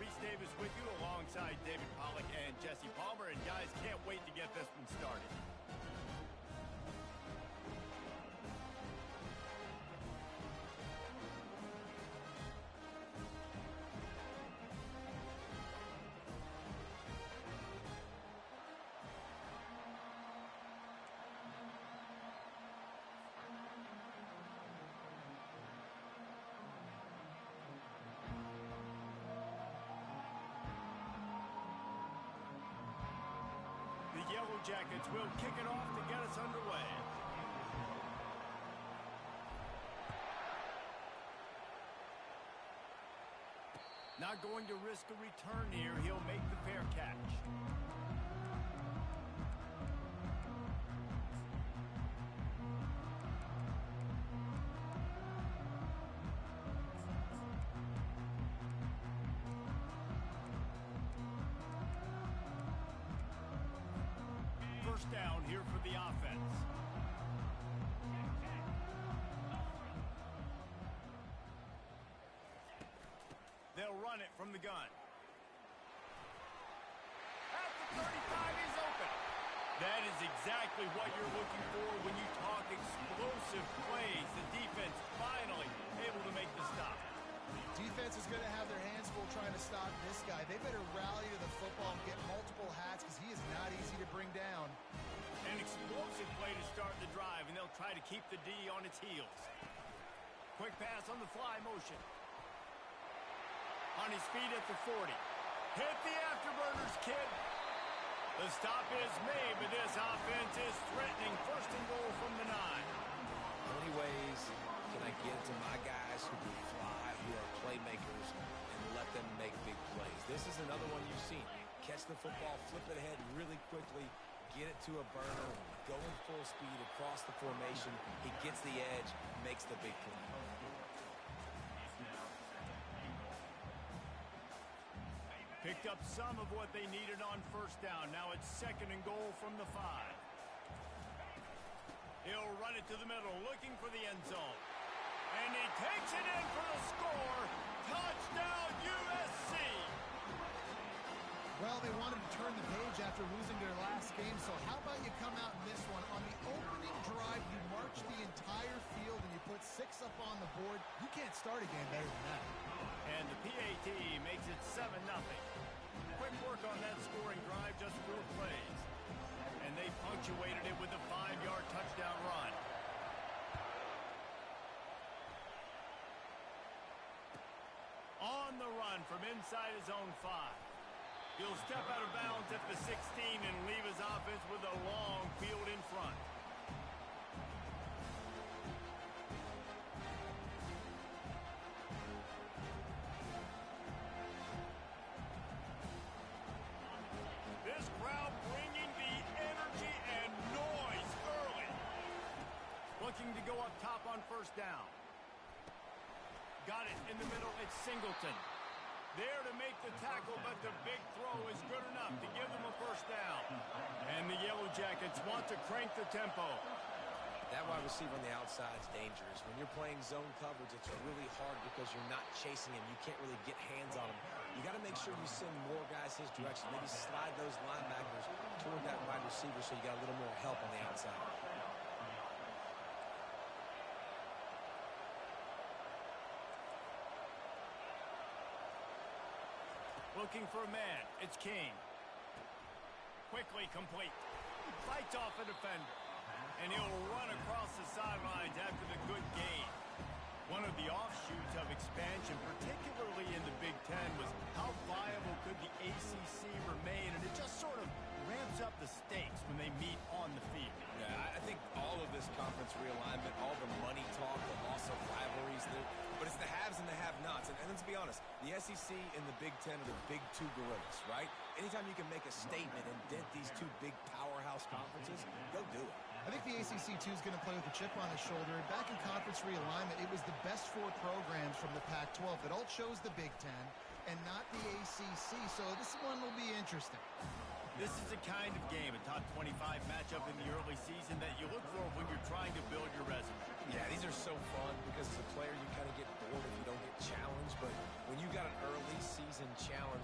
Reese Davis with you alongside David Pollack and Jesse Palmer. And guys, can't wait to get this one started. The Yellow Jackets will kick it off to get us underway. Not going to risk a return here. He'll make the fair catch. Down here for the offense. They'll run it from the gun. At the 35, he's open. That is exactly what you're looking for when you talk explosive plays. The defense finally able to make the stop. Defense is going to have their hands full trying to stop this guy. They better rally to the football and get multiple hats because he is not easy to bring down. An explosive play to start the drive, and they'll try to keep the D on its heels. Quick pass on the fly motion. On his feet at the 40. Hit the afterburners, kid. The stop is made, but this offense is threatening. First and goal from the 9. How many ways can I get to my guys who can fly, who are playmakers, and let them make big plays? This is another one you've seen. Catch the football, flip it ahead really quickly, get it to a burner, going full speed across the formation. He gets the edge, makes the big play. Picked up some of what they needed on first down. Now it's second and goal from the 5. He'll run it to the middle, looking for the end zone. And he takes it in for the score. Touchdown, USC! Well, they wanted to turn the page after losing their last game, so how about you come out in this one? On the opening drive, you march the entire field and you put 6 up on the board. You can't start a game better than that. And the PAT makes it 7-0. Quick work on that scoring drive, just 4 plays. And they punctuated it with a 5-yard touchdown run. On the run from inside his own 5. He'll step out of bounds at the 16 and leave his offense with a long field in front. This crowd bringing the energy and noise early. Looking to go up top on first down. Got it in the middle. It's Singleton. There to make the tackle, but the big throw is good enough to give them a first down. And the Yellow Jackets want to crank the tempo. That wide receiver on the outside is dangerous. When you're playing zone coverage, it's really hard because you're not chasing him. You can't really get hands on him. You got to make sure you send more guys his direction. Maybe slide those linebackers toward that wide receiver so you got a little more help on the outside. Looking for a man. It's King. Quickly complete. Fights off a defender. And he'll run across the sidelines after the good gain. One of the offshoots of expansion, particularly in the Big Ten, was how viable could the ACC remain, and it just sort of ramps up the stakes when they meet on the field. Yeah, I think all of this conference realignment, all the money talk, the loss of rivalries, but it's the haves and the have-nots. And let's be honest, the SEC and the Big Ten are the big 2 gorillas, right? Anytime you can make a statement and dent these 2 big powerhouse conferences, go do it. I think the ACC, too, is going to play with a chip on his shoulder. And back in conference realignment, it was the best 4 programs from the Pac-12 that all chose the Big Ten and not the ACC. So this one will be interesting. This is the kind of game, a top 25 matchup in the early season, that you look for when you're trying to build your resume. Yeah, these are so fun because as a player you kind of get bored if you don't get challenged. But when you got an early season challenge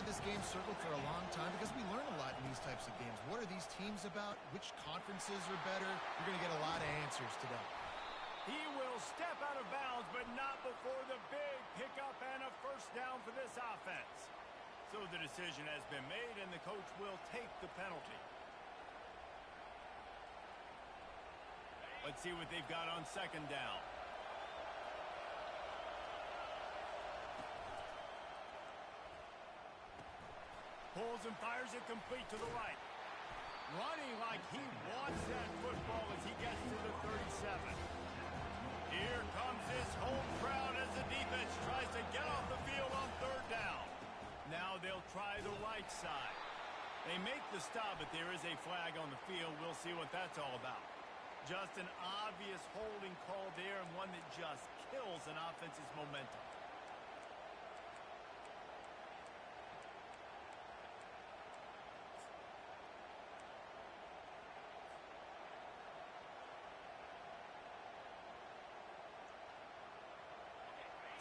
this game circled for a long time because we learn a lot in these types of games. What are these teams about? Which conferences are better? You're going to get a lot of answers today. He will step out of bounds, but not before the big pickup and a first down for this offense. So the decision has been made, and the coach will take the penalty. Let's see what they've got on second down. Pulls and fires it complete to the right. Running like he wants that football as he gets to the 37. Here comes this home crowd as the defense tries to get off the field on third down. Now they'll try the right side. They make the stop, but there is a flag on the field. We'll see what that's all about. Just an obvious holding call there, and one that just kills an offense's momentum.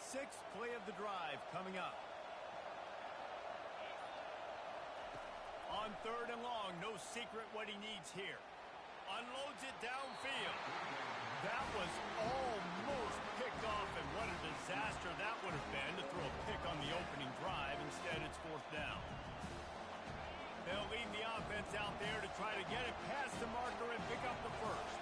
Sixth play of the drive coming up. On third and long, no secret what he needs here. Unloads it downfield. That was almost picked off, and what a disaster that would have been to throw a pick on the opening drive. Instead, it's fourth down. They'll lead the offense out there to try to get it past the marker and pick up the first.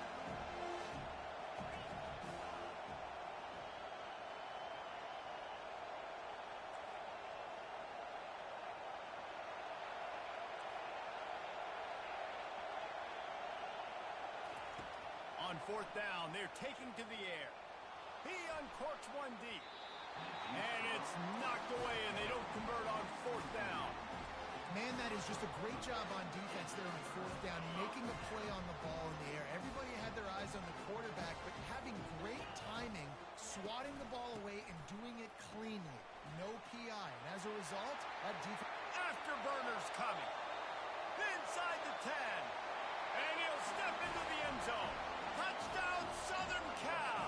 On fourth down, they're taking to the air. He uncorks one deep. And it's knocked away, and they don't convert on fourth down. Man, that is just a great job on defense there on fourth down, making a play on the ball in the air. Everybody had their eyes on the quarterback, but having great timing, swatting the ball away, and doing it cleanly. No PI. And as a result, that defense... Afterburners coming. Inside the 10. And he'll step into the end zone. Touchdown, Southern Cal!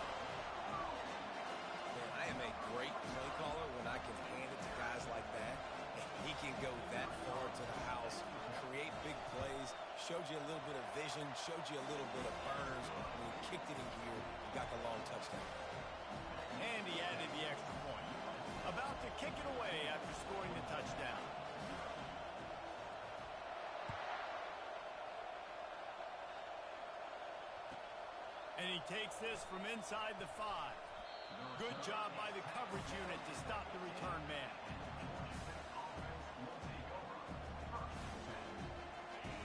Man, I am a great play caller when I can hand it to guys like that. And he can go that far to the house, create big plays, showed you a little bit of vision, showed you a little bit of burners. When he kicked it in gear, he got the long touchdown. And he added the extra point. About to kick it away after scoring the touchdown. And he takes this from inside the 5. Good job by the coverage unit to stop the return man.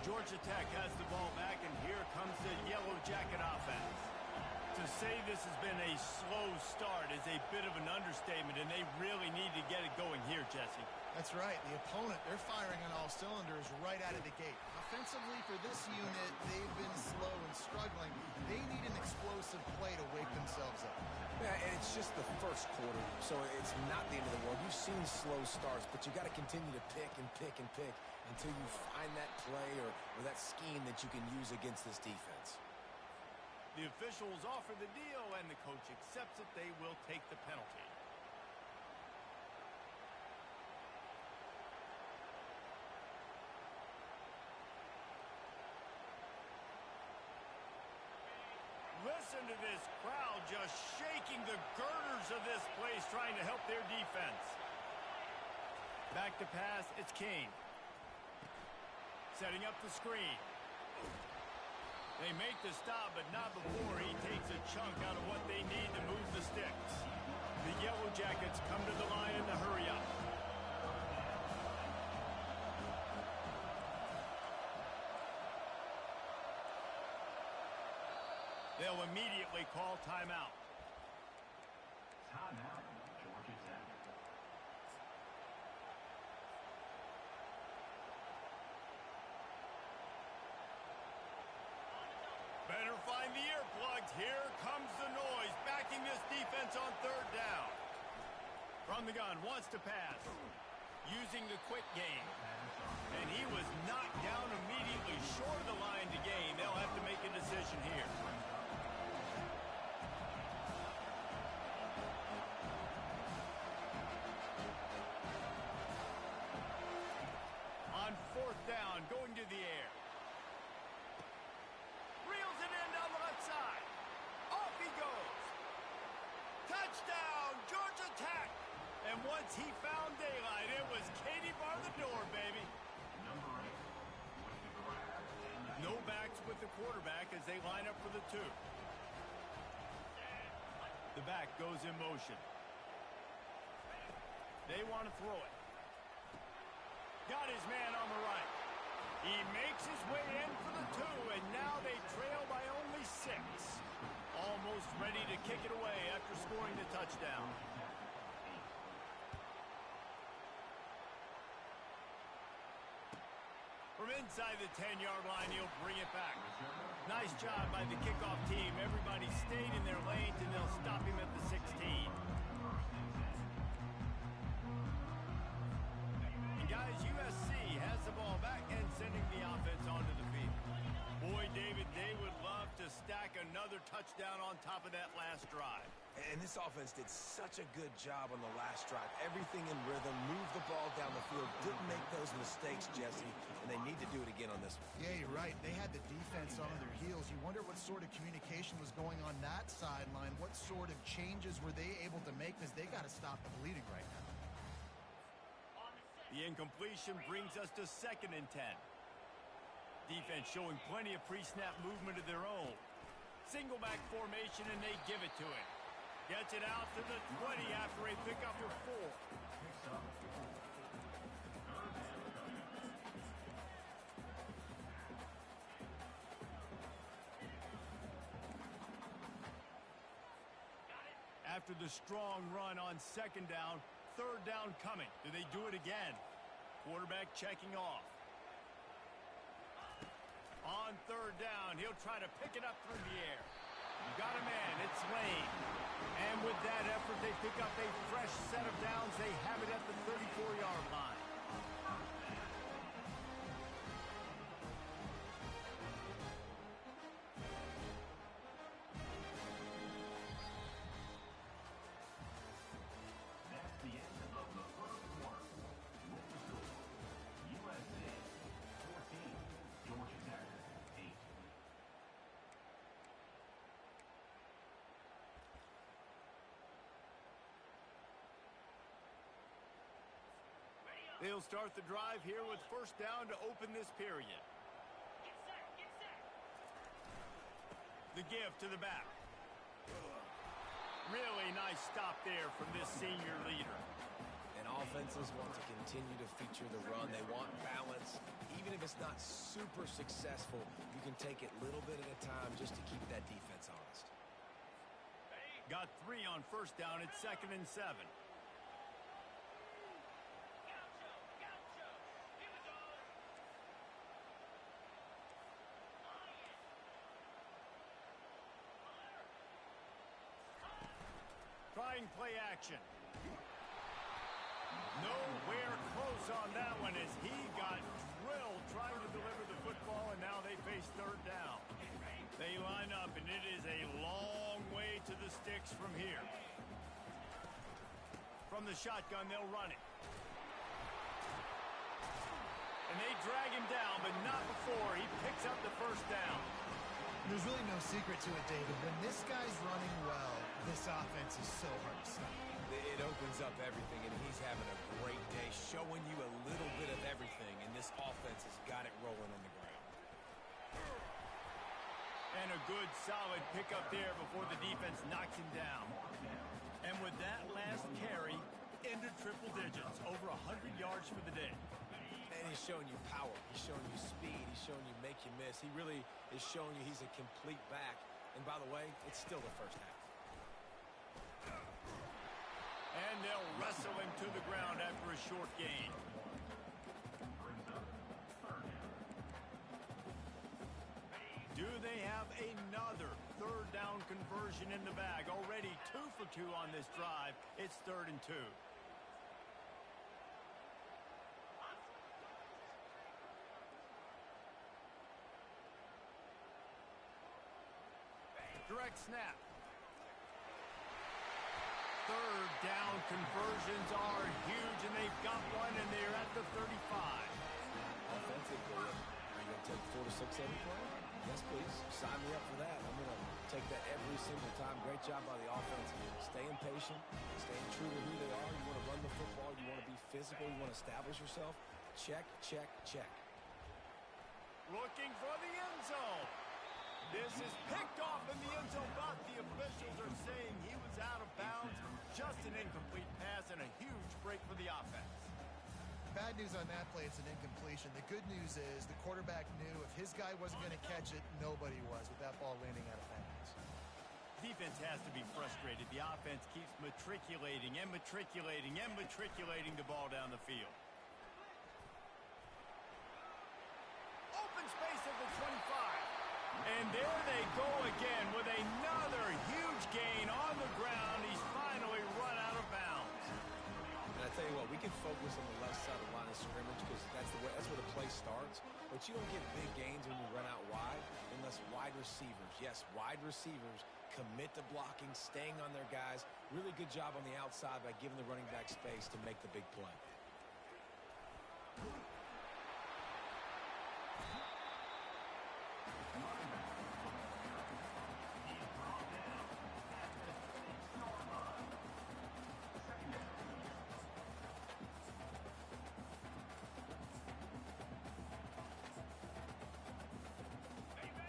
Georgia Tech has the ball back, and here comes the Yellow Jacket offense. To say this has been a slow start is a bit of an understatement, and they really need to get it going here, Jesse. That's right. The opponent, they're firing on all cylinders right out of the gate. Offensively, for this unit, they've been slow and struggling. They need an explosive play to wake themselves up. Yeah, and it's just the first quarter, so it's not the end of the world. You've seen slow starts, but you got to continue to pick and pick and pick until you find that play or that scheme that you can use against this defense. The officials offer the deal, and the coach accepts it. They will take the penalty. Listen to this crowd just shaking the girders of this place, trying to help their defense. Back to pass, it's King. Setting up the screen. They make the stop, but not before he takes a chunk out of what they need to move the sticks. The Yellow Jackets come to the line in the hurry up. They'll immediately call timeout. Timeout, Georgia Tech. Better find the earplugs. Here comes the noise, backing this defense on third down. From the gun, wants to pass. Using the quick game. And he was knocked down immediately short of the line to gain. They'll have to make a decision here. on fourth down, going to the air. Reels it in down the left side. Off he goes. Touchdown, Georgia Tech. And once he found daylight, it was Katie bar the door, baby. No backs with the quarterback as they line up for the 2. The back goes in motion. They want to throw it. Got his man on the right. He makes his way in for the 2, and now they trail by only 6. Almost ready to kick it away after scoring the touchdown. From inside the 10-yard line, he'll bring it back. Nice job by the kickoff team. Everybody stayed in their lanes, and they'll stop him at the 16. And guys, USC has the ball back and sending the offense onto the field. Boy, David, they would love to stack another touchdown on top of that last drive. And this offense did such a good job on the last drive. Everything in rhythm, moved the ball down the field, didn't make those mistakes, Jesse, and they need to do it again on this one. Yeah, you're right. They had the defense on their heels. You wonder what sort of communication was going on that sideline. What sort of changes were they able to make, because they got to stop the bleeding right now. The incompletion brings us to 2nd and 10. Defense showing plenty of pre-snap movement of their own. Single back formation, and they give it to him. Gets it out to the 20 after a pickup for 4. After the strong run on 2nd down, 3rd down coming. Do they do it again? Quarterback checking off. On 3rd down, he'll try to pick it up through the air. Got a man, it's Lane. And with that effort, they pick up a fresh set of downs. They have it at the 34-yard line. They'll start the drive here with 1st down to open this period. Get set. The give to the back. Really nice stop there from this senior leader. And offenses want to continue to feature the run. They want balance. Even if it's not super successful, you can take it little bit at a time just to keep that defense honest. Got 3 on 1st down. It's 2nd and 7. Trying play action. Nowhere close on that one as he got drilled trying to deliver the football, and now they face 3rd down. They line up, and it is a long way to the sticks from here. From the shotgun, they'll run it. And they drag him down, but not before he picks up the 1st down. There's really no secret to it, David. When this guy's running well, this offense is so hard to stop. It opens up everything, and he's having a great day, showing you a little bit of everything, and this offense has got it rolling on the ground. And a good, solid pickup there before the defense knocks him down. And with that last carry, into triple digits, over 100 yards for the day. And he's showing you power. He's showing you speed. He's showing you make you miss. He really is showing you he's a complete back. And by the way, it's still the 1st half. And they'll wrestle him to the ground after a short gain. Do they have another 3rd down conversion in the bag? Already 2 for 2 on this drive. It's 3rd and 2. Direct snap. 3rd down conversions are huge, and they've got one, and they're at the 35. 6 every play? Yes, please. Sign me up for that. I'm going to take that every single time. Great job by the offense. Staying patient, staying true to who they are. You want to run the football. You want to be physical. You want to establish yourself. Check, check, check. Looking for the end zone. This is picked off in the end zone, but the officials are saying he was out of bounds. Just an incomplete pass and a huge break for the offense. Bad news on that play, it's an incompletion. The good news is the quarterback knew if his guy wasn't going to catch it, nobody was with that ball landing out of bounds. Defense has to be frustrated. The offense keeps matriculating and matriculating and matriculating the ball down the field. Open space at the 25. And there they go again with another huge gain on the ground. He's finally run out of bounds. And I tell you what, we can focus on the left side of the line of scrimmage because that's where the play starts. But you don't get big gains when you run out wide unless wide receivers, yes, wide receivers, commit to blocking, staying on their guys. Really good job on the outside by giving the running back space to make the big play.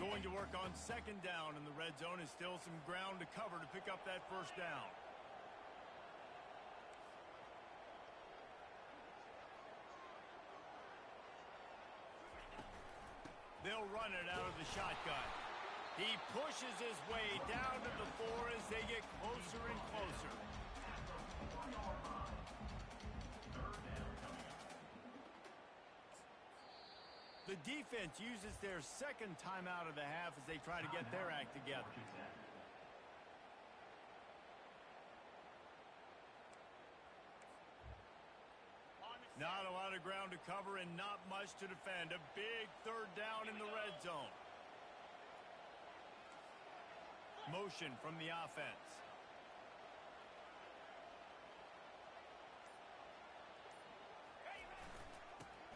Going to work on second down in the red zone, and still some ground to cover to pick up that first down. They'll run it out of the shotgun. He pushes his way down to the 4 as they get closer and closer. The defense uses their second timeout of the half as they try to get their act together. Not a lot of ground to cover and not much to defend. A big third down in the red zone. Motion from the offense.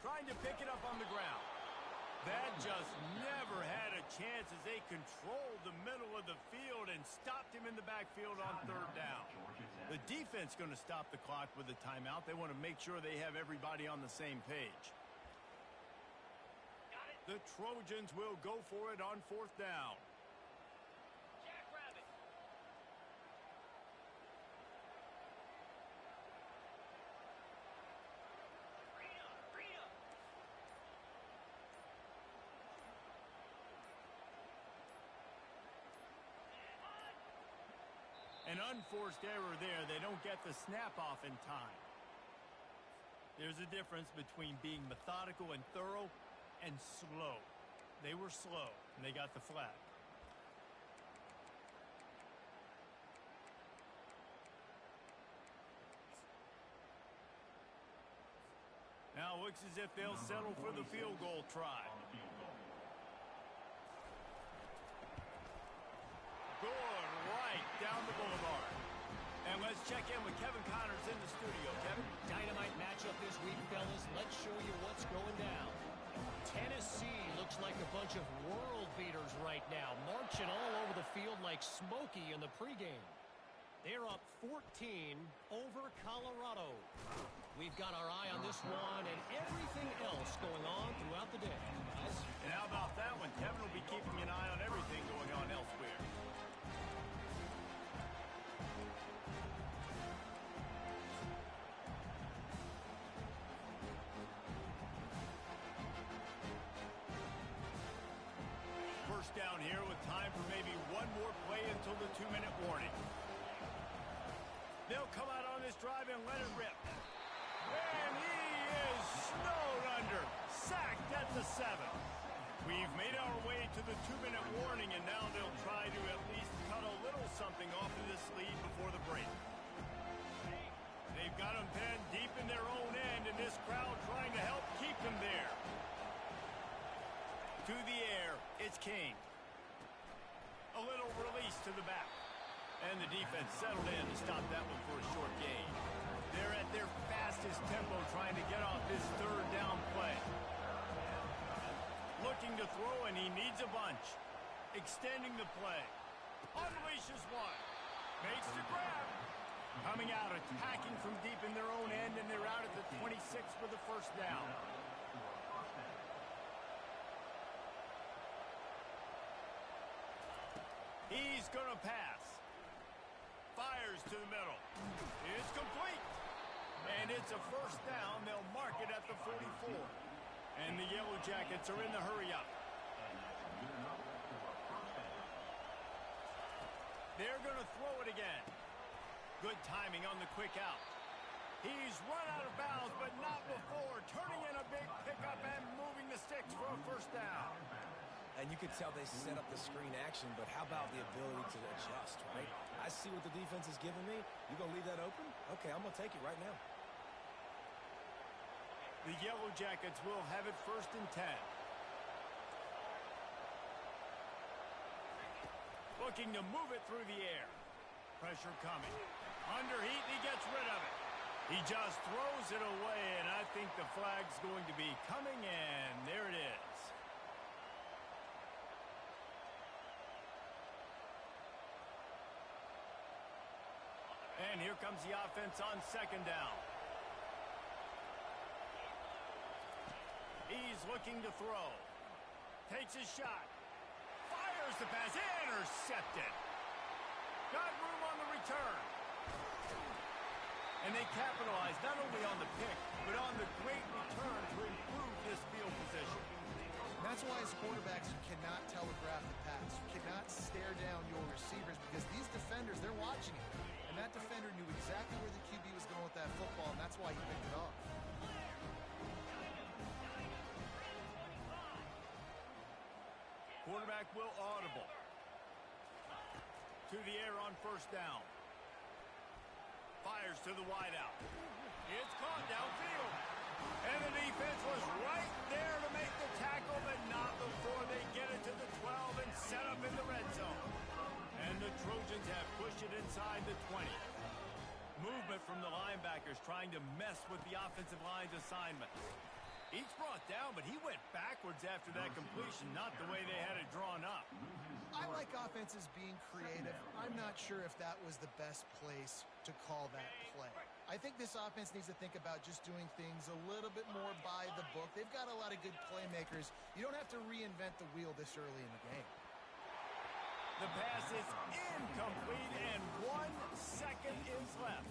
Trying to pick it up on the ground. That just never had a chance as they controlled the middle of the field and stopped him in the backfield on third down. The defense going to stop the clock with a timeout. They want to make sure they have everybody on the same page. The Trojans will go for it on fourth down. An unforced error there. They don't get the snap off in time. There's a difference between being methodical and thorough and slow. They were slow, and they got the flag. Now looks as if they'll settle for the field goal try. Good right down the boulevard. And let's check in with Kevin Connors in the studio. Kevin? Dynamite matchup this week, fellas. Let's show you what's going down. Tennessee looks like a bunch of world beaters right now, marching all over the field like Smokey in the pregame. They're up 14 over Colorado. We've got our eye on this one and everything else going on throughout the day. And how about that one? Kevin will be keeping an eye on everything going on elsewhere. First down here with time for maybe one more play until the 2-minute warning. They'll come out on this drive and let it rip. And he is snowed under. Sacked at the 7. We've made our way to the 2-minute warning, and now they'll try to at least cut a little something off of this lead before the break. They've got them penned deep in their own end, and this crowd trying to help keep them there. To the air, it's King. A little release to the back. And the defense settled in to stop that one for a short gain. They're at their fastest tempo trying to get off this third down play. Looking to to throw, and he needs a bunch. Extending the play. Unleashes one. Makes the grab. Coming out, attacking from deep in their own end, and they're out at the 26 for the first down. He's going to pass. Fires to the middle. It's complete. And it's a first down. They'll mark it at the 44. And the Yellow Jackets are in the hurry-up. They're going to throw it again. Good timing on the quick out. He's run out of bounds, but not before. Turning in a big pickup and moving the sticks for a first down. And you can tell they set up the screen action, but how about the ability to adjust, right? I see what the defense is giving me. You going to leave that open? Okay, I'm going to take it right now. The Yellow Jackets will have it first and 10. Looking to move it through the air. Pressure coming. Under heat, and he gets rid of it. He just throws it away, and I think the flag's going to be coming, and there it is. And here comes the offense on second down. He's looking to throw. Takes his shot. Fires the pass. Intercepted. Got room on the return. And they capitalize not only on the pick, but on the great return to improve this field position. That's why as quarterbacks you cannot telegraph the pass. You cannot stare down your receivers because these defenders, they're watching it. And that defender knew exactly where the QB was going with that football, and that's why he picked it off. Quarterback will audible. To the air on first down. Fires to the wideout. It's caught downfield. And the defense was right there to make the tackle, but not before they get it to the 12 and set up in the red zone. And the Trojans have pushed it inside the 20. Movement from the linebackers trying to mess with the offensive line's assignment. Each brought down, but he went backwards after that completion, not the way they had it drawn up. I like offenses being creative. I'm not sure if that was the best place to call that play. I think this offense needs to think about just doing things a little bit more by the book. They've got a lot of good playmakers. You don't have to reinvent the wheel this early in the game. The pass is incomplete, and 1 second is left.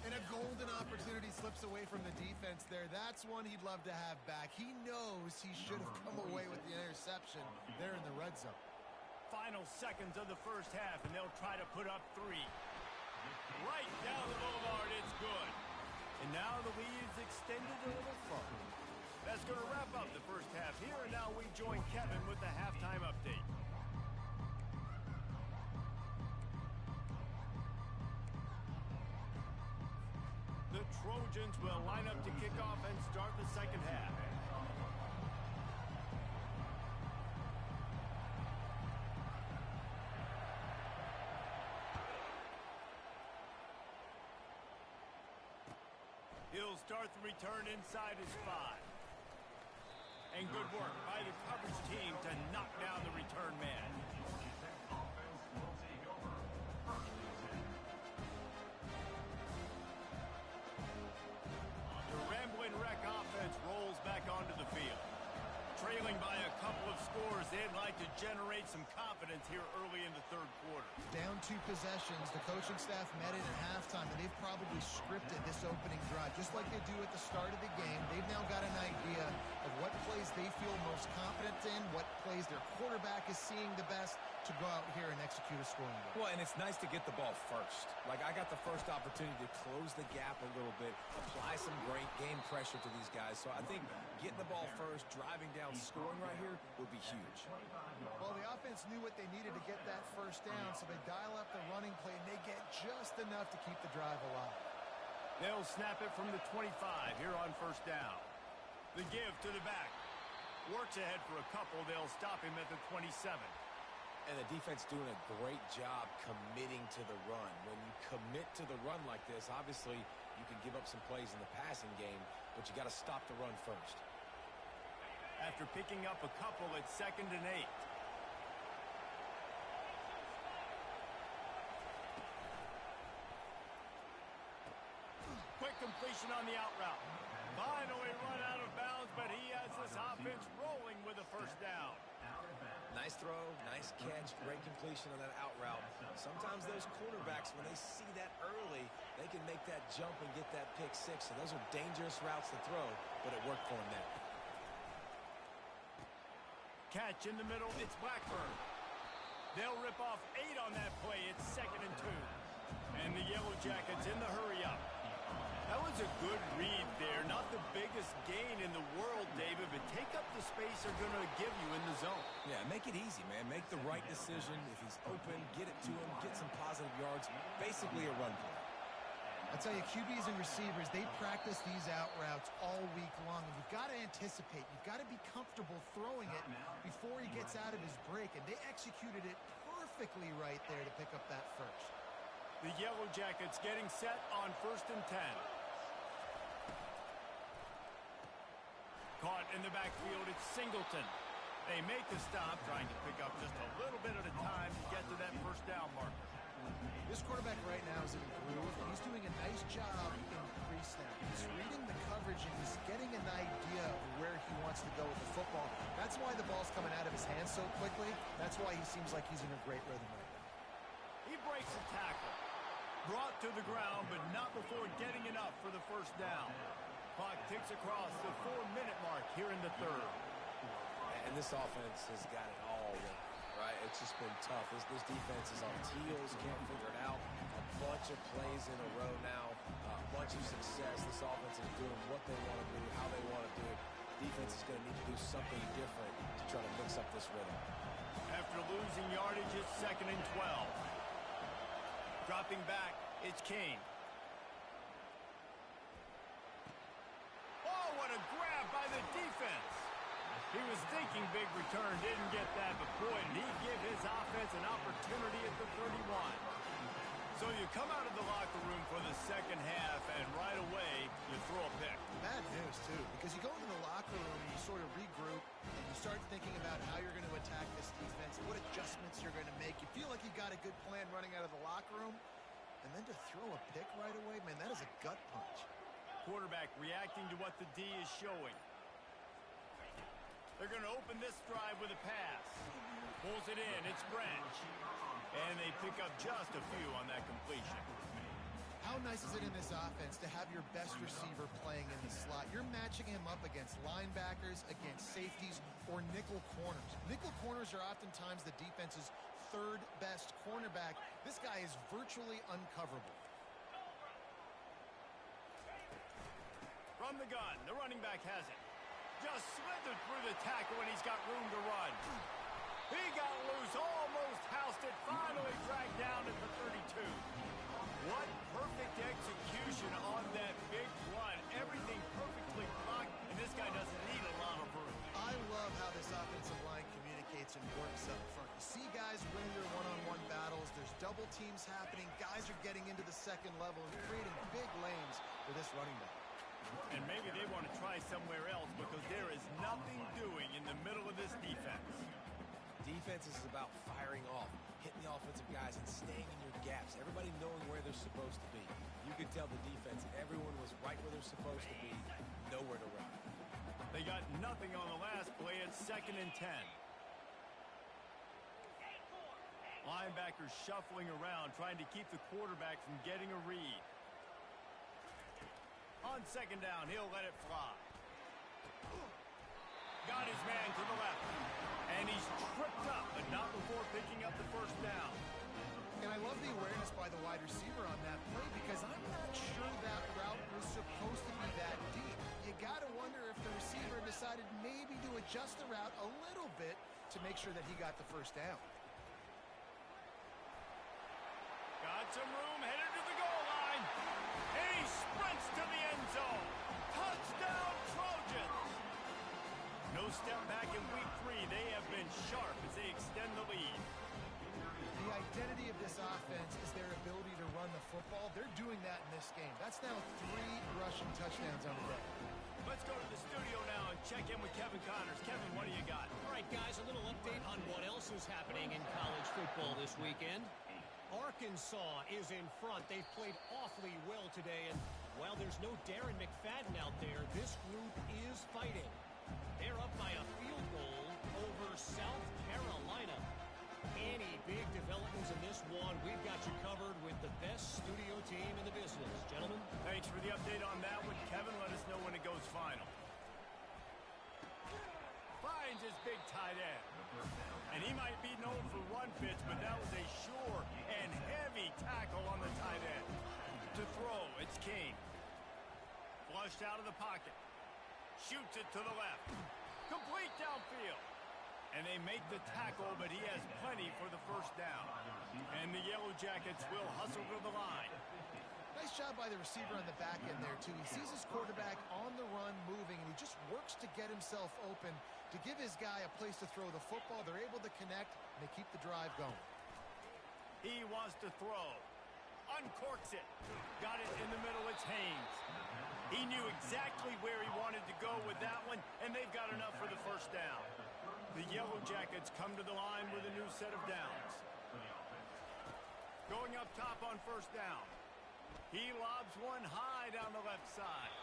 And a golden opportunity slips away from the defense there. That's one he'd love to have back. He knows he should have come away with the interception there in the red zone. Final seconds of the first half, and they'll try to put up 3. Right down the boulevard, it's good. And now the lead's extended a little further. That's going to wrap up the first half here, and now we join Kevin with the halftime update. The Trojans will line up to kick off and start the second half. He'll start the return inside his 5. And good work by the coverage team to knock down the return man. The Ramblin' Wreck offense rolls back onto the field. Trailing by a couple of scores, they'd like to generate some confidence here early in the third quarter. Down 2 possessions, the coaching staff met it at halftime, and they've probably scripted this opening drive. Just like they do at the start of the game, they've now got an idea of what plays they feel most confident in, what plays their quarterback is seeing the best to go out here and execute a scoring drive. Well, and it's nice to get the ball first. Like, I got the first opportunity to close the gap a little bit, apply some great game pressure to these guys. So I think getting the ball first, driving down, scoring right here would be huge. Well, the offense knew what they needed to get that first down, so they dial up the running play, and they get just enough to keep the drive alive. They'll snap it from the 25 here on first down. The give to the back. Works ahead for a couple. They'll stop him at the 27. And the defense doing a great job committing to the run. When you commit to the run like this, obviously you can give up some plays in the passing game, but you got to stop the run first. after picking up a couple at 2nd and 8. Quick completion on the out route. Finally run out of bounds, but he has this offense rolling with a first down. Nice throw, nice catch, great completion on that out route. Sometimes those quarterbacks, when they see that early, they can make that jump and get that pick six. So those are dangerous routes to throw, but it worked for him there. Catch in the middle, it's Blackburn. They'll rip off 8 on that play. It's 2nd and 2. And the Yellow Jackets in the hurry up. That was a good read there. Not the biggest gain in the world, David, but take up the space they're going to give you in the zone. Yeah, make it easy, man. Make the right decision. If he's open, get it to him, get some positive yards. Basically a run play. I tell you, QBs and receivers, they practice these out routes all week long, and you've got to anticipate. You've got to be comfortable throwing it before he gets out of his break, and they executed it perfectly right there to pick up that first. The Yellow Jackets getting set on 1st and 10. Caught in the backfield, it's Singleton. They make the stop, trying to pick up just a little bit at a time to get to that first down marker. This quarterback right now is in a groove, and he's doing a nice job in pre-snap. He's reading the coverage, and he's getting an idea of where he wants to go with the football. That's why the ball's coming out of his hands so quickly. That's why he seems like he's in a great rhythm right now. He breaks a tackle. Brought to the ground, but not before getting enough for the first down. Clock ticks across the 4-minute mark here in the third. And this offense has got it all right? It's just been tough. This defense is on its heels, can't figure it out. A bunch of plays in a row now, a bunch of success. This offense is doing what they want to do, how they want to do it. Defense is going to need to do something different to try to mix up this rhythm. After losing yardage, it's 2nd and 12. Dropping back, it's King. Oh, what a grab by the defense. He was thinking big return, didn't get that, but boy, did he give his offense an opportunity at the 31. So you come out of the locker room for the second half, and right away, you throw a pick. Bad news, too, because you go into the locker room and you sort of regroup, and you start thinking about how you're going to attack this defense, what adjustments you're going to make. You feel like you got a good plan running out of the locker room, and then to throw a pick right away, man, that is a gut punch. Quarterback reacting to what the D is showing. They're going to open this drive with a pass. Pulls it in. It's Branch. And they pick up just a few on that completion. How nice is it in this offense to have your best receiver playing in the slot? You're matching him up against linebackers, against safeties, or nickel corners. Nickel corners are oftentimes the defense's third best cornerback. This guy is virtually uncoverable. From the gun, the running back has it. Just slithered through the tackle and he's got room to run. He got loose, almost housed it, finally dragged down at the 32. What perfect execution on that big run. Everything perfectly blocked, and this guy doesn't need a lot of room. I love how this offensive line communicates and works up front. You see guys winning their one-on-one battles. There's double teams happening. Guys are getting into the second level and creating big lanes for this running back. And maybe they want to try somewhere else because there is nothing doing in the middle of this defense. Defense is about firing off, hitting the offensive guys and staying in your gaps. Everybody knowing where they're supposed to be. You could tell the defense, everyone was right where they're supposed to be, nowhere to run. They got nothing on the last play. It's 2nd and 10. Linebackers shuffling around, trying to keep the quarterback from getting a read. On 2nd down, he'll let it fly. Got his man to the left. And he's tripped up, but not before picking up the first down. And I love the awareness by the wide receiver on that play because I'm not sure that route was supposed to be that deep. You got to wonder if the receiver decided maybe to adjust the route a little bit to make sure that he got the first down. Got some room, headed to the goal line. And he sprints to the end zone. Touchdown, Trojans! No step back in week 3. They have been sharp as they extend the lead. The identity of this offense is their ability to run the football. They're doing that in this game. That's now 3 rushing touchdowns on the day. Let's go to the studio now and check in with Kevin Connors. Kevin, else is happening in college football this weekend? Arkansas is in front. They've played awfully well today, and while there's no Darren McFadden out there, this group is fighting. They're up by a field goal over South Carolina. Any big developments in this one, we've got you covered with the best studio team in the business. Gentlemen? Thanks for the update on that one. Kevin, let us know when it goes final. Finds his big tight end. And he might be known for run fits, but that was a sure and heavy tackle on the tight end. To throw, it's King. Flushed out of the pocket. Shoots it to the left. Complete downfield. And they make the tackle, but he has plenty for the first down. And the Yellow Jackets will hustle to the line. Nice job by the receiver on the back end there, too. He sees his quarterback on the run moving, and he just works to get himself open to give his guy a place to throw the football. They're able to connect, and they keep the drive going. He wants to throw. Uncorks it. Got it in the middle. It's Haynes. He knew exactly where he wanted to go with that one, and they've got enough for the first down. The Yellow Jackets come to the line with a new set of downs. Going up top on first down. He lobs one high down the left side.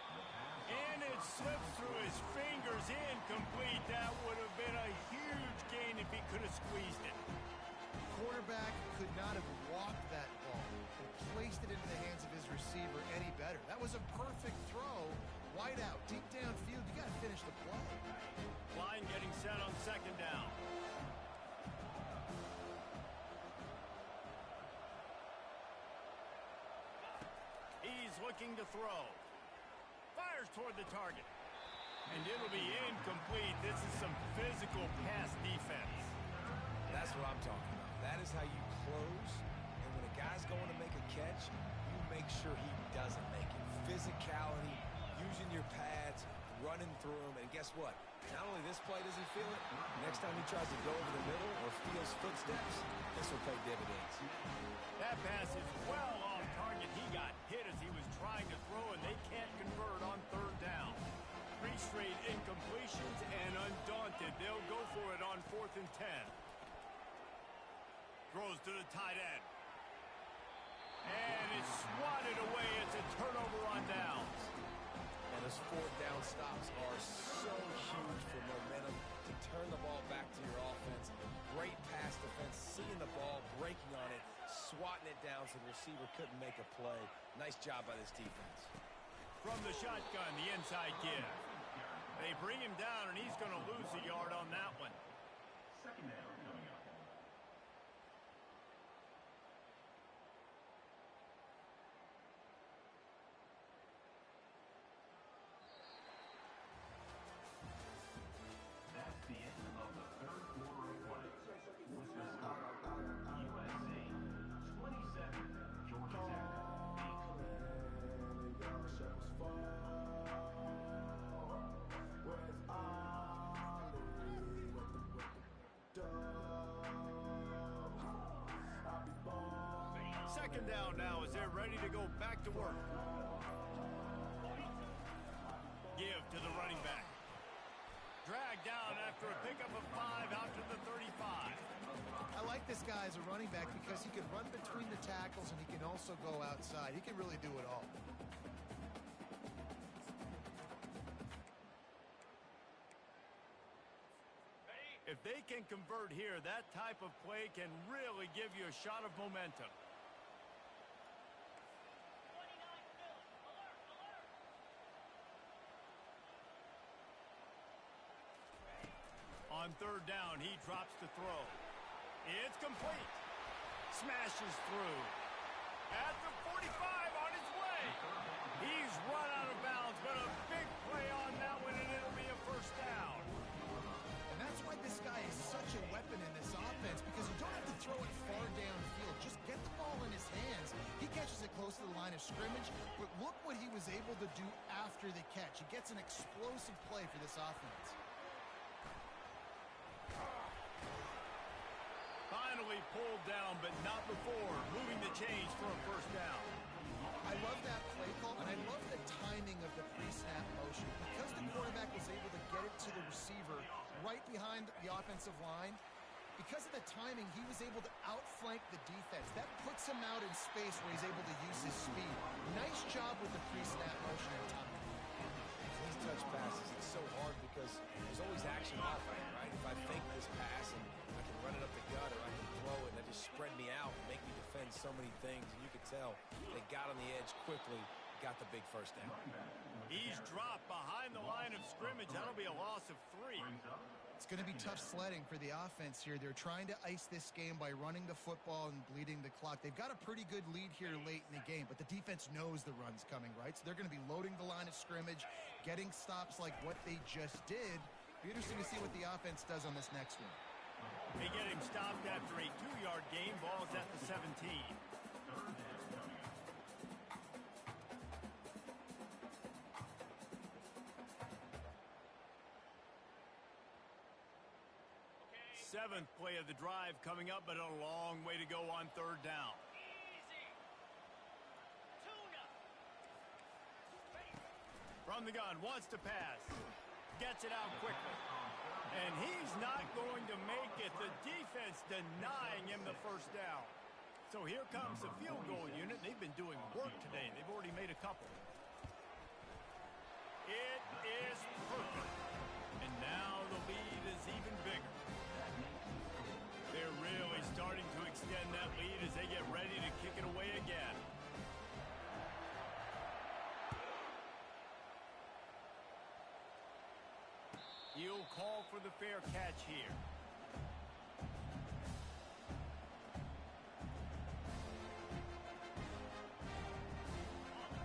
And it slips through his fingers, incomplete. That would have been a huge gain if he could have squeezed it. Quarterback could not have walked that ball and placed it into the hands of his receiver any better. That was a perfect throw. Wide out, deep downfield. You got to finish the play. Line getting set on second down. He's looking to throw. Fires toward the target. And it'll be incomplete. This is some physical pass defense. That's what I'm talking about. That is how you close. And when a guy's going to make a catch, you make sure he doesn't make it. Physicality, using your pads, running through them. And guess what? Not only this play does he feel it, next time he tries to go over the middle or feels footsteps, this will pay dividends. That pass is well off target. He got hit as he was trying to throw, and they can't convert on third down. 3 straight incompletions, and undaunted, they'll go for it on 4th and 10. Throws to the tight end. And it's swatted away. It's a turnover on downs. And those 4th down stops are so huge for momentum to turn the ball back to your offense. Great pass defense, seeing the ball, breaking on it, swatting it down so the receiver couldn't make a play. Nice job by this defense. From the shotgun, the inside give. They bring him down, and he's going to lose a yard on that one. Second down coming up. That's the end of the third quarter of play. With the score, USA 27, Georgia Tech 8. Second down now as they're ready to go back to work. Give to the running back. Dragged down after a pickup of 5 out to the 35. I like this guy as a running back because he can run between the tackles and he can also go outside. He can really do it all. If they can convert here, that type of play can really give you a shot of momentum. On third down, he drops to throw. It's complete. Smashes through. At the 45 on his way. He's run out of bounds, but a big play on that one, and it'll be a first down. And that's why this guy is such a weapon in this offense, because you don't have to throw it far downfield. Just get the ball in his hands. He catches it close to the line of scrimmage, but look what he was able to do after the catch. He gets an explosive play for this offense. Finally pulled down, but not before moving the chains for a first down. I love that play call, and I love the timing of the pre-snap motion. Because the quarterback was able to get it to the receiver right behind the offensive line, Because of the timing, he was able to outflank the defense. That puts him out in space where he's able to use his speed. Nice job with the pre-snap motion and timing. These touch passes, it's so hard because there's always action off of it, right? If I fake this pass and I can run it up the gut or I can throw it and it just spread me out and make me defend so many things. And you could tell they got on the edge quickly, got the big first down. He's dropped behind the line of scrimmage. That'll be a loss of 3. It's going to be tough sledding for the offense here. They're trying to ice this game by running the football and bleeding the clock. They've got a pretty good lead here late in the game, but the defense knows the run's coming, right? So they're going to be loading the line of scrimmage, getting stops like what they just did. Be interesting to see what the offense does on this next one. They get him stopped after a 2-yard gain. Ball's at the 17. Seventh play of the drive coming up, but a long way to go on 3rd down. From the gun, wants to pass. Gets it out quickly. And he's not going to make it. The defense denying him the first down. So here comes the field goal unit. They've been doing work today. They've already made a couple. It is perfect. And now the lead is even bigger. They're really starting to extend that lead as they get ready to kick it away again. He'll call for the fair catch here.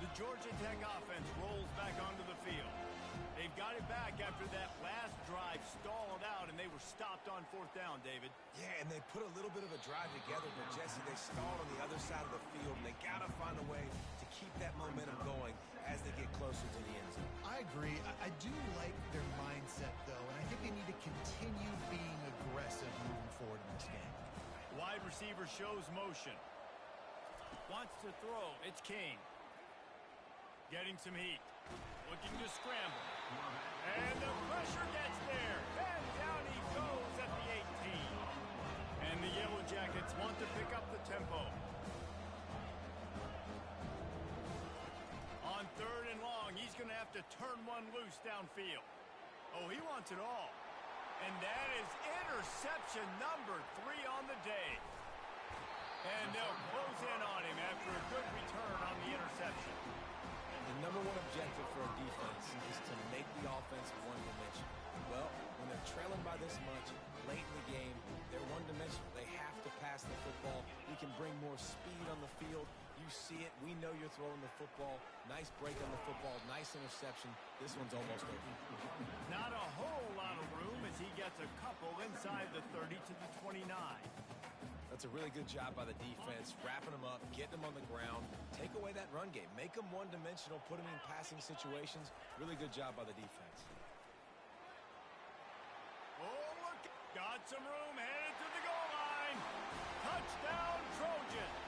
The Georgia Tech offense rolls back onto the field. They've got it back after that last drive stalled out, and they were stopped on 4th down, David. Yeah, and they put a little bit of a drive together, but Jesse, they stalled on the other side of the field, and they got to find a way to keep that momentum going as they get closer to the end zone. I agree. I do like their mindset, though, and I think they need to continue being aggressive moving forward in this game. Wide receiver shows motion. Wants to throw. It's King. Getting some heat. Looking to scramble. And the pressure gets there. And down he goes at the 18. And the Yellow Jackets want to pick up the tempo. On 3rd and long, he's going to have to turn one loose downfield. Oh, he wants it all. And that is interception number 3 on the day. And they'll close in on him after a good return on the interception. The number one objective for a defense is to make the offense one-dimensional. Well, when they're trailing by this much, late in the game, they're one-dimensional. They have to pass the football. We can bring more speed on the field. You see it. We know you're throwing the football. Nice break on the football. Nice interception. This one's almost over. Not a whole lot of room as he gets a couple inside the 30 to the 29. That's a really good job by the defense, wrapping them up, getting them on the ground, take away that run game, make them one-dimensional, put them in passing situations. Really good job by the defense. Oh, look, got some room, headed to the goal line. Touchdown, Trojans.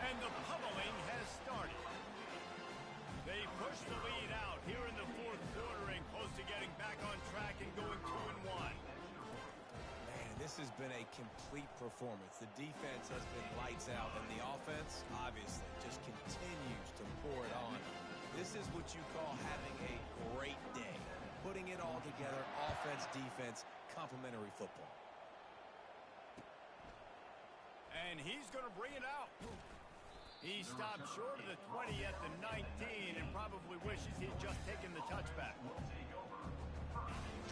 And the pummeling has started. They push the lead out here in the 4th quarter and close to getting back on track and going 2-1. This has been a complete performance. The defense has been lights out, and the offense, obviously, just continues to pour it on. This is what you call having a great day. Putting it all together, offense, defense, complementary football. And he's going to bring it out. He stopped short of the 20 at the 19 and probably wishes he'd just taken the touchback.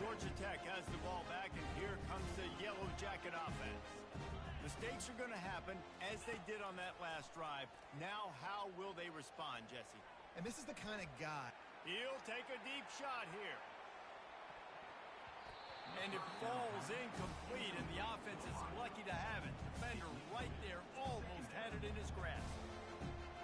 Georgia Tech has the ball back, and here comes the Yellow Jacket offense. Mistakes are going to happen, as they did on that last drive. Now, how will they respond, Jesse? And this is the kind of guy. He'll take a deep shot here. And it falls incomplete, and the offense is lucky to have it. Defender right there almost had it in his grasp.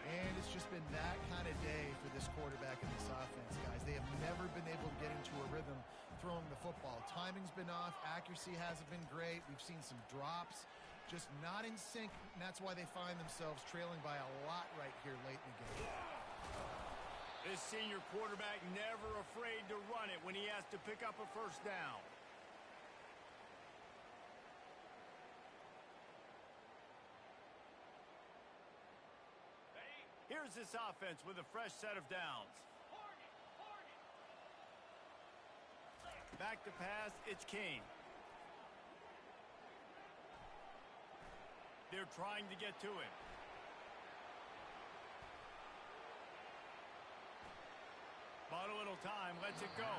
And it's just been that kind of day for this quarterback and this offense, guys. They have never been able to get into a rhythm throwing the football. Timing's been off. Accuracy hasn't been great. We've seen some drops. Just not in sync, and that's why they find themselves trailing by a lot right here late in the game. This senior quarterback never afraid to run it when he has to pick up a first down. Here's this offense with a fresh set of downs. Back to pass, it's King. They're trying to get to him. Bought a little time, lets it go.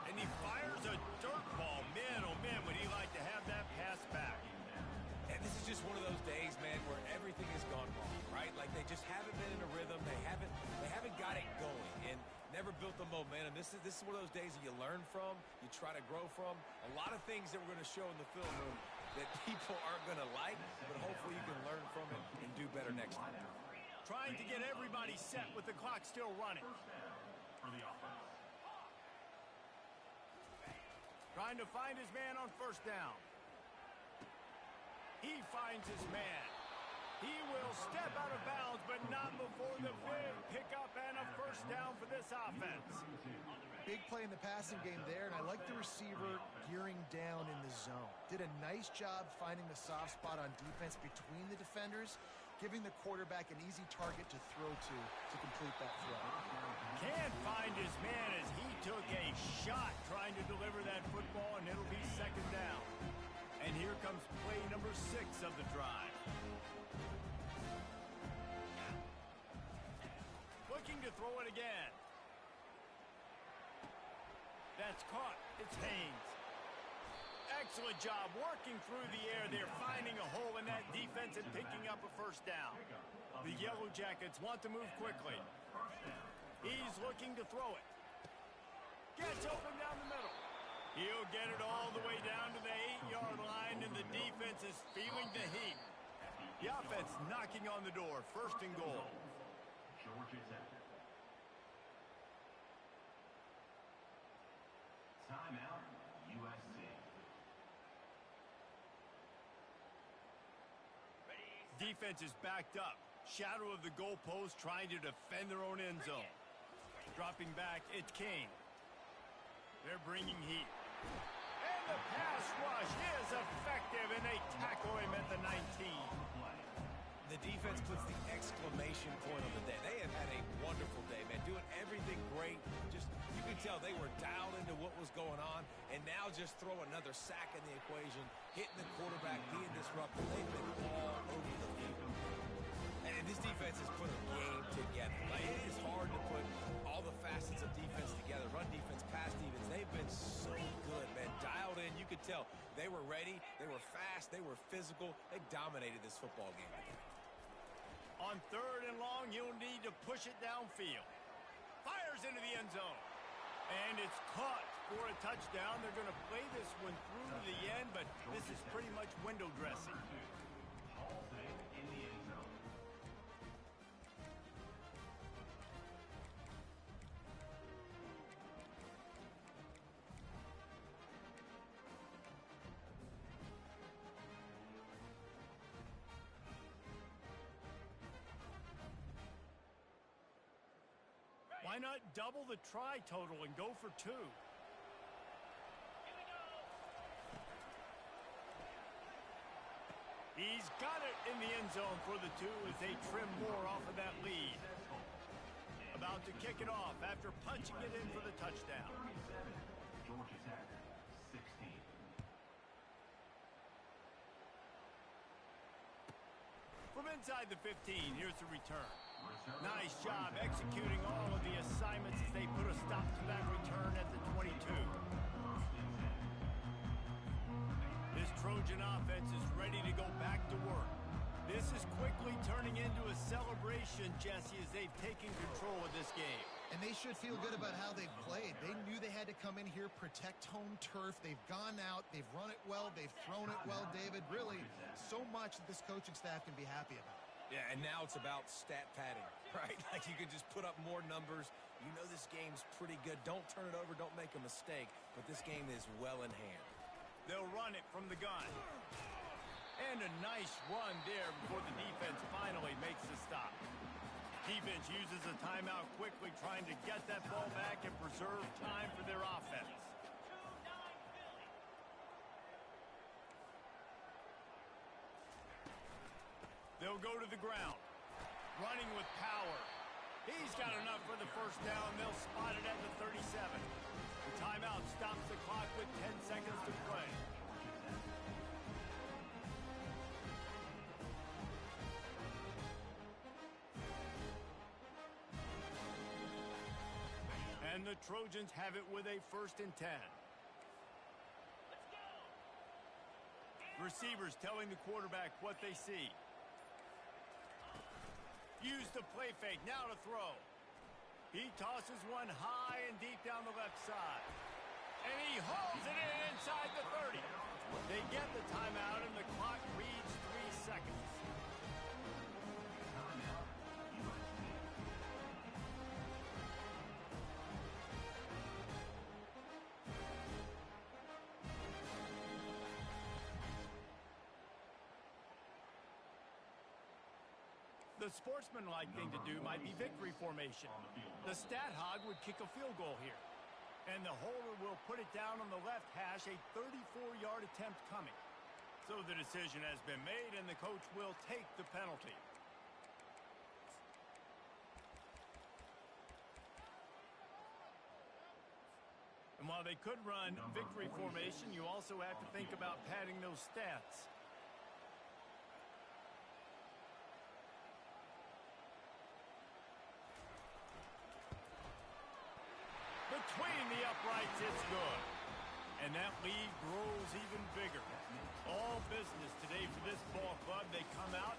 And he fires a dirt ball. Man, oh man, would he like to have that pass back. And this is just one of those days, man, where everything has gone wrong, right? Like they just haven't been in a rhythm. They haven't got it going and never built the momentum. This is one of those days that you learn from, you try to grow from. A lot of things that we're going to show in the film room that people aren't going to like, but hopefully you can learn from it and do better next time. Trying to get everybody set with the clock still running. For the offense. Trying to find his man on first down. He finds his man. He will step out of bounds, but not before the big pickup and a first down for this offense. Big play in the passing game there, and I like the receiver gearing down in the zone. Did a nice job finding the soft spot on defense between the defenders, giving the quarterback an easy target to throw to complete that throw. Can't find his man as he took a shot trying to deliver that football, and it'll be second down. And here comes play number 6 of the drive. Looking to throw it again. That's caught. It's Haynes. Excellent job working through the air. They're finding a hole in that defense and picking up a first down. The Yellow Jackets want to move quickly. He's looking to throw it. Gets open down the middle. He'll get it all the way down to the 8-yard line, and the defense is feeling the heat. The offense knocking on the door. First and goal. Georgia Tech. Timeout, USC. Defense is backed up. Shadow of the goalpost trying to defend their own end zone. Dropping back, it's King. They're bringing heat. And the pass rush is effective, and they tackle him at the 19. The defense puts the exclamation point on the day. They have had a wonderful day, man, doing everything great. Just, you can tell they were dialed into what was going on, and now just throw another sack in the equation, hitting the quarterback, being disruptive. They've been all over the field. And this defense has put a game together. Like, it is hard to put all the facets of defense together. Run defense, pass defense. They've been so good, man. Dialed in. You could tell they were ready. They were fast. They were physical. They dominated this football game. On third and long, you'll need to push it downfield. Fires into the end zone. And it's caught for a touchdown. They're going to play this one through to the end, but this is pretty much window dressing. Hall in the end zone. Why not double the try total and go for 2? He's got it in the end zone for the 2 as they trim more off of that lead. About to kick it off after punching it in for the touchdown. 37, Georgia Tech, 16. From inside the 15, here's the return. Nice job executing all of the assignments as they put a stop to that return at the 22. This Trojan offense is ready to go back to work. This is quickly turning into a celebration, Jesse, as they've taken control of this game. And they should feel good about how they've played. They knew they had to come in here, protect home turf. They've gone out, they've run it well, they've thrown it well, David. Really, so much that this coaching staff can be happy about. Yeah, and now it's about stat padding, right? Like you can just put up more numbers. You know this game's pretty good. Don't turn it over. Don't make a mistake. But this game is well in hand. They'll run it from the gun. And a nice run there before the defense finally makes the stop. Defense uses a timeout quickly, trying to get that ball back and preserve time for their offense. They'll go to the ground. Running with power. He's got enough for the first down. They'll spot it at the 37. The timeout stops the clock with 10 seconds to play. And the Trojans have it with a 1st and 10. Receivers telling the quarterback what they see. Use the play fake, now to throw. He tosses one high and deep down the left side. And he hauls it in inside the 30. They get the timeout and the clock reads 3 seconds. The sportsmanlike thing to do might be victory formation. The stat hog would kick a field goal here. And the holder will put it down on the left hash, a 34-yard attempt coming. So the decision has been made, and the coach will take the penalty. And while they could run victory formation, you also have to think about padding those stats. Between the uprights, it's good. And that lead grows even bigger. All business today for this ball club. They come out